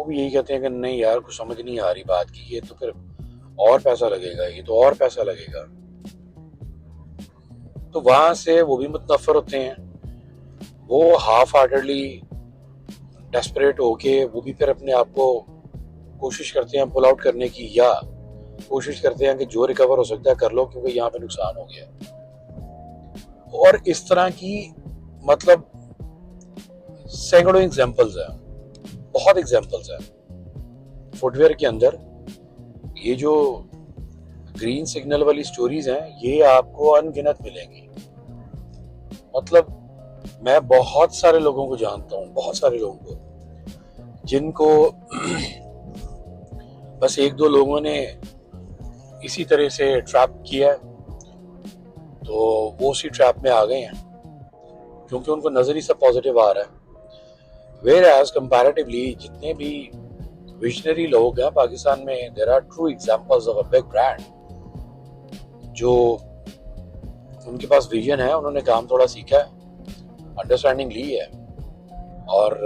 भी यही कहते हैं कि नहीं यार कुछ समझ नहीं आ रही बात की, ये तो फिर और पैसा लगेगा, ये तो और पैसा लगेगा। तो वहां से वो भी मुतनफर होते हैं, वो हाफ हार्टेडली डेस्परेट होके वो भी फिर अपने आप को कोशिश करते हैं पुल आउट करने की, या कोशिश करते हैं कि जो रिकवर हो सकता है कर लो क्योंकि यहाँ पे नुकसान हो गया। और इस तरह की मतलब सैकड़ों एग्जांपल्स हैं, बहुत एग्जांपल्स हैं फुटवेयर के अंदर। ये जो ग्रीन सिग्नल वाली स्टोरीज हैं ये आपको अनगिनत मिलेंगी। मतलब मैं बहुत सारे लोगों को जानता हूँ, बहुत सारे लोगों को, जिनको बस एक दो लोगों ने इसी तरह से ट्रैप किया तो वो उसी ट्रैप में आ गए हैं क्योंकि उनको नजर ही सब पॉजिटिव आ रहा है। वेयर एज कंपैरेटिवली जितने भी विजनरी लोग हैं पाकिस्तान में, there are true examples of a big brand जो उनके पास विजन है, उन्होंने काम थोड़ा सीखा है, अंडरस्टैंडिंग ली है, और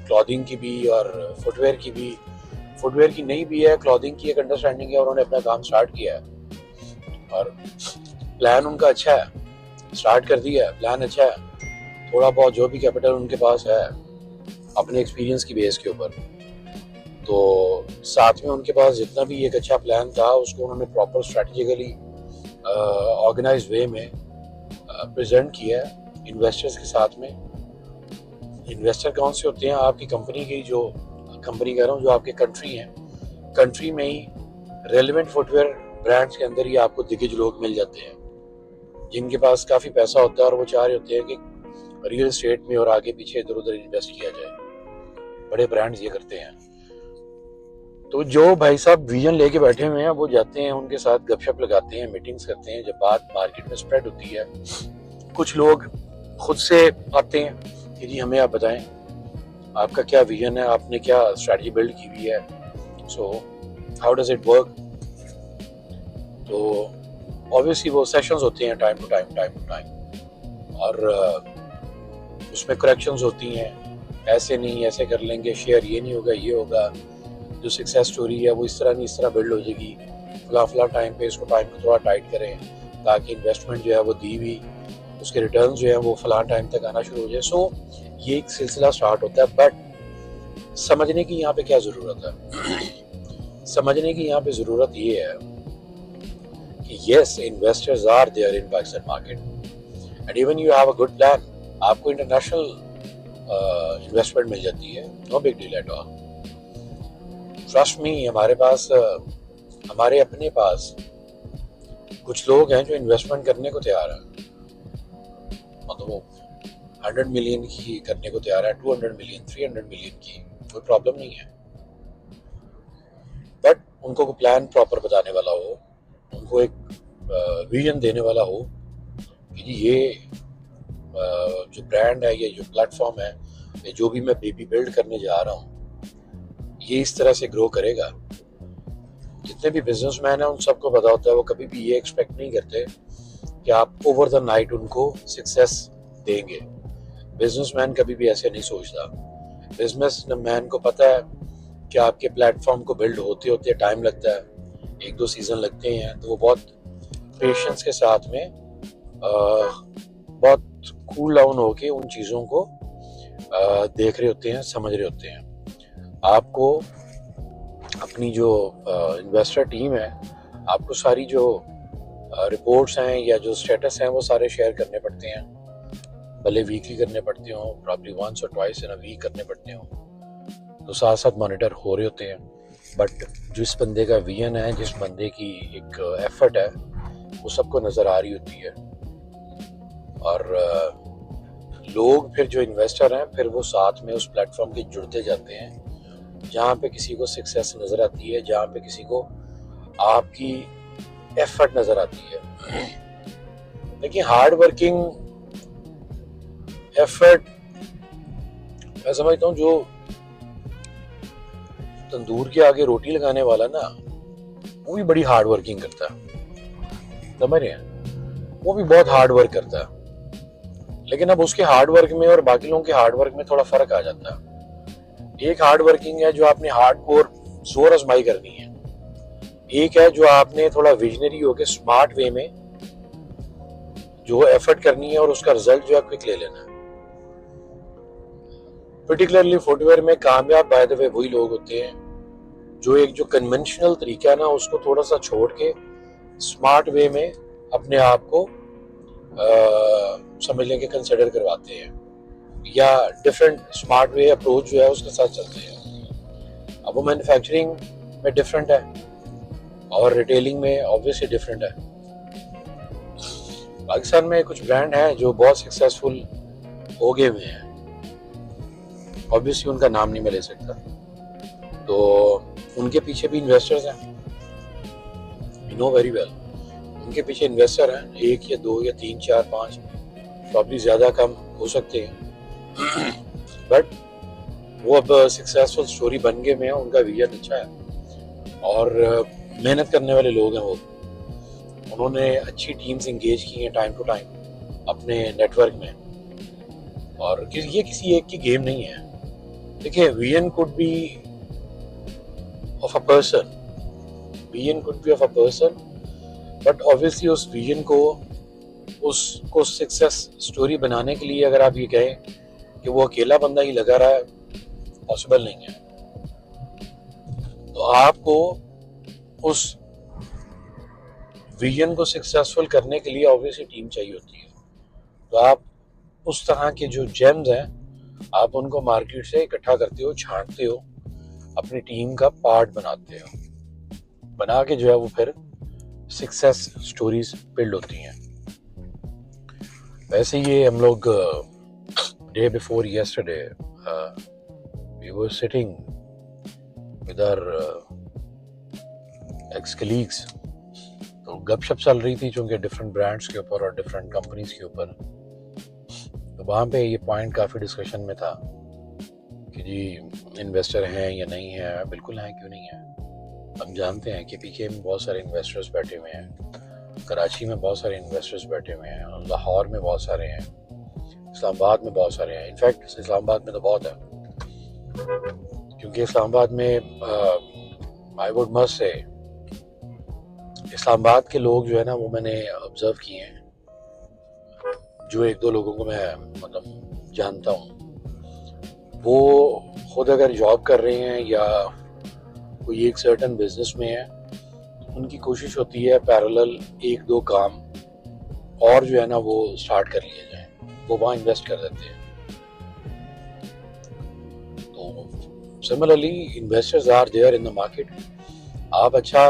क्लॉथिंग की भी और फुटवेयर की भी, फुटवेयर की नहीं भी है, क्लॉथिंग की एक अंडरस्टैंडिंग है, उन्होंने अपना काम स्टार्ट किया है और प्लान उनका अच्छा है, स्टार्ट कर दिया है, प्लान अच्छा है, थोड़ा बहुत जो भी कैपिटल उनके पास है अपने एक्सपीरियंस की बेस के ऊपर, तो साथ में उनके पास जितना भी एक अच्छा प्लान था उसको उन्होंने प्रॉपर स्ट्रेटेजिकली ऑर्गेनाइज्ड वे में प्रेजेंट किया है इन्वेस्टर्स के साथ में। इन्वेस्टर कौन से होते हैं? आपकी कंपनी की, जो कंपनी कह रहा हूँ, जो आपके कंट्री हैं, कंट्री में ही रेलिवेंट फुटवेयर ब्रांड्स के अंदर ही आपको दिग्गज लोग मिल जाते हैं जिनके पास काफ़ी पैसा होता है और वो चाह रहे होते हैं कि रियल एस्टेट में और आगे पीछे इधर उधर इन्वेस्ट किया जाए। बड़े ब्रांड्स ये करते हैं। तो जो भाई साहब विजन लेके बैठे हुए हैं वो जाते हैं, उनके साथ गपशप लगाते हैं, मीटिंग्स करते हैं। जब बात मार्केट में स्प्रेड होती है, कुछ लोग खुद से आते हैं कि जी हमें आप बताएं आपका क्या विजन है, आपने क्या स्ट्रैटेजी बिल्ड की हुई है, so how does it work. तो ऑब्वियसली वो सेशंस होते हैं टाइम टू टाइम, और उसमें करेक्शंस होती हैं, ऐसे नहीं ऐसे कर लेंगे, शेयर ये नहीं होगा ये होगा, जो सक्सेस स्टोरी है वो इस तरह नहीं इस तरह बिल्ड हो जाएगी, फला टाइम पे इसको टाइम को थोड़ा टाइट करें ताकि इन्वेस्टमेंट जो है वो दी हुई उसके रिटर्न जो है वो फला टाइम तक आना शुरू हो जाए। सो ये एक सिलसिला स्टार्ट होता है। बट समझने की यहाँ पे क्या ज़रूरत है? समझने की यहाँ पे ज़रूरत ये है कि yes, investors are there in Pakistan market and even you have a good plan, आपको इंटरनेशनल इन्वेस्टमेंट मिल जाती है, no big deal at all. Trust me, हमारे अपने पास कुछ लोग हैं जो इन्वेस्टमेंट करने को तैयार हैं, मतलब वो 100 मिलियन की करने को तैयार है, 200 मिलियन, 300 मिलियन की, कोई प्रॉब्लम नहीं है। बट उनको प्लान प्रॉपर बताने वाला हो, उनको एक विजन देने वाला हो कि जी ये जो ब्रांड है, ये जो प्लेटफॉर्म है, ये जो भी मैं बेबी बिल्ड करने जा रहा हूँ ये इस तरह से ग्रो करेगा। जितने भी बिजनेसमैन हैं उन सबको पता होता है, वो कभी भी ये एक्सपेक्ट नहीं करते कि आप ओवर द नाइट उनको सक्सेस देंगे। बिजनेसमैन कभी भी ऐसे नहीं सोचता। बिजनेसमैन को पता है कि आपके प्लेटफॉर्म को बिल्ड होते होते टाइम लगता है, 1-2 सीजन लगते हैं, तो वो बहुत पेशेंस के साथ में बहुत कूल डाउन होके उन चीज़ों को देख रहे होते हैं, समझ रहे होते हैं। आपको अपनी जो इन्वेस्टर टीम है, आपको सारी जो रिपोर्ट्स हैं या जो स्टेटस हैं वो सारे शेयर करने पड़ते हैं, भले वीकली करने पड़ते हो, प्रॉब्ली वंस और ट्वाइस इन अ वीक करने पड़ते हो, तो साथ साथ मॉनिटर हो रहे होते हैं। बट जिस बंदे का विजन है, जिस बंदे की एक एफर्ट है, वो सबको नज़र आ रही होती है। और लोग फिर जो इन्वेस्टर हैं फिर वो साथ में उस प्लेटफॉर्म के जुड़ते जाते हैं, जहाँ पे किसी को सक्सेस नज़र आती है, जहाँ पे किसी को आपकी एफर्ट नज़र आती है। देखिए, हार्ड वर्किंग एफर्ट, मैं समझता हूँ जो तंदूर के आगे रोटी लगाने वाला ना, वो भी बड़ी हार्ड वर्किंग करता है, समझ रहे हैं? वो भी बहुत हार्ड वर्क करता है, लेकिन अब उसके हार्ड वर्क में और बाकी लोगों के हार्ड वर्क में थोड़ा फर्क आ जाता है। एक हार्ड वर्किंग है जो आपने हार्ड कोर जोर आजमाई करनी है, एक है जो आपने थोड़ा विजनरी होकर स्मार्ट वे में जो एफर्ट करनी है और उसका रिजल्ट जो है क्विक ले लेना है। पर्टिकुलरली फुटवेयर में कामयाब बाय द वे वही लोग होते हैं जो एक जो कन्वेंशनल तरीका है ना उसको थोड़ा सा छोड़ के स्मार्ट वे में अपने आप को समझ लें कि कंसिडर करवाते हैं या डिफरेंट स्मार्ट वे अप्रोच जो है उसके साथ चलते हैं। अब वो मैन्युफैक्चरिंग में डिफरेंट है और रिटेलिंग में ऑब्वियसली डिफरेंट है। पाकिस्तान में कुछ ब्रांड हैं जो बहुत सक्सेसफुल हो गए हुए हैं, ऑब्वियसली उनका नाम नहीं मैं ले सकता, तो उनके पीछे भी इन्वेस्टर्स हैं, यू नो वेरी वेल। उनके पीछे इन्वेस्टर हैं, 1 या 2 या 3 4 5 प्रॉब्ली ज़्यादा कम हो सकते हैं, बट वो अब सक्सेसफुल स्टोरी बन गए में है, उनका विजन अच्छा है और मेहनत करने वाले लोग हैं वो। उन्होंने अच्छी टीम्स इंगेज की हैं टाइम टू टाइम अपने नेटवर्क में, और ये किसी एक की गेम नहीं है। देखिए, vision could be of a person, vision could be of a person, but obviously उस विजन को उसको सक्सेस स्टोरी बनाने के लिए अगर आप ये कहें कि वो अकेला बंदा ही लगा रहा है, पॉसिबल नहीं है। तो आपको उस विजन को सक्सेसफुल करने के लिए ऑब्वियसली टीम चाहिए होती है। तो आप उस तरह के जो जेम्स हैं आप उनको मार्केट से इकट्ठा करते हो, छांटते हो, अपनी टीम का पार्ट बनाते हो, बना के जो है वो फिर सक्सेस स्टोरीज बिल्ड होती हैं। वैसे ये हम लोग day before yesterday we were sitting with our ex colleagues, तो गपशप चल रही थी चूँकि डिफरेंट ब्रांड्स के ऊपर और डिफरेंट कंपनीज के ऊपर। तो वहाँ पे ये पॉइंट काफ़ी डिस्कशन में था कि जी इन्वेस्टर हैं या नहीं है। बिल्कुल हैं, क्यों नहीं है। हम जानते हैं कि पीके में बहुत सारे इन्वेस्टर्स बैठे हुए हैं, कराची में बहुत सारे इन्वेस्टर्स बैठे हुए हैं, लाहौर में बहुत सारे हैं, इस्लामाबाद में बहुत सारे हैं। इनफैक्ट इस्लामाबाद में तो बहुत है, क्योंकि इस्लामाबाद में I would must say Islamabad के लोग जो है ना वो मैंने ऑब्जर्व किए हैं, जो 1-2 लोगों को मैं मतलब जानता हूँ, वो खुद अगर जॉब कर रहे हैं या कोई एक सर्टन बिजनेस में है, उनकी कोशिश होती है पैरेलल 1-2 काम और जो है ना वो स्टार्ट कर लिए जाएं, वो वहाँ इन्वेस्ट कर देते हैं। तो similarly investors are there in the market. आप अच्छा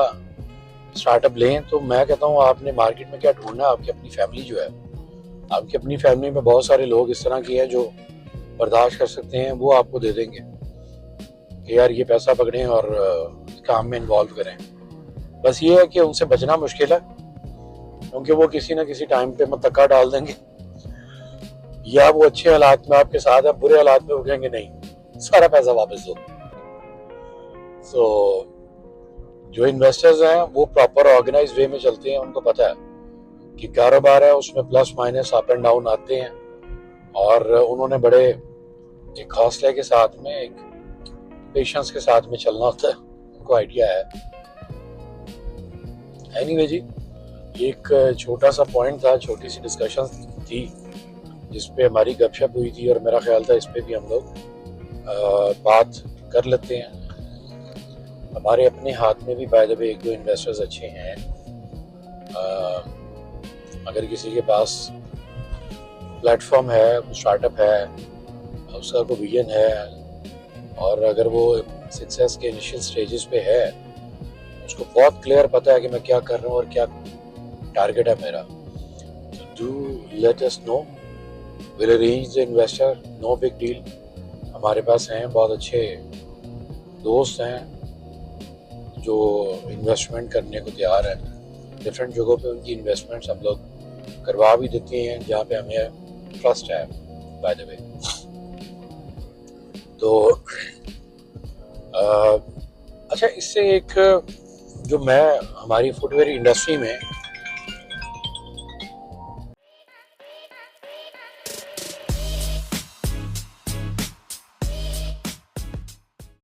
स्टार्टअप लें तो मैं कहता हूँ आपने मार्केट में क्या ढूंढना है, आपकी अपनी फैमिली जो है, आपकी अपनी फैमिली में बहुत सारे लोग इस तरह के हैं जो बर्दाश्त कर सकते हैं, वो आपको दे देंगे कि यार ये पैसा पकड़ें और काम में इन्वॉल्व करें। बस ये है कि उनसे बचना मुश्किल है, क्योंकि वो किसी ना किसी टाइम पे मतक्का डाल देंगे, या वो अच्छे हालात में आपके साथ है, बुरे हालात में वो कहेंगे नहीं सारा पैसा वापस दो। सो जो इन्वेस्टर्स हैं वो प्रॉपर ऑर्गेनाइज वे में चलते हैं, उनको पता है कि कारोबार है उसमें plus minus up and down आते हैं, और उन्होंने बड़े एक हौसले के साथ में, एक पेशेंस के साथ में चलना होता है, उनको आइडिया है। एनीवे जी, एक छोटा सा पॉइंट था, छोटी सी डिस्कशन थी जिसपे हमारी गपशप हुई थी, और मेरा ख्याल था इस पे भी हम लोग बात कर लेते हैं। हमारे अपने हाथ में भी बाय द वे 1-2 इन्वेस्टर्स अच्छे हैं। अगर किसी के पास प्लेटफॉर्म है, स्टार्टअप है, उसका कोई विजन है, और अगर वो सक्सेस के इनिशियल स्टेजेस पे है, उसको बहुत क्लियर पता है कि मैं क्या कर रहा हूँ और क्या टारगेट है मेरा, do let us know, will arrange the investor, no big deal. हमारे पास हैं बहुत अच्छे दोस्त हैं जो इन्वेस्टमेंट करने को तैयार है, डिफरेंट जगहों पे उनकी इन्वेस्टमेंट्स हम लोग करवा भी देते हैं जहाँ पे हमें ट्रस्ट है बाय द वे। तो अच्छा, इससे एक जो मैं हमारी फुटवेयर इंडस्ट्री में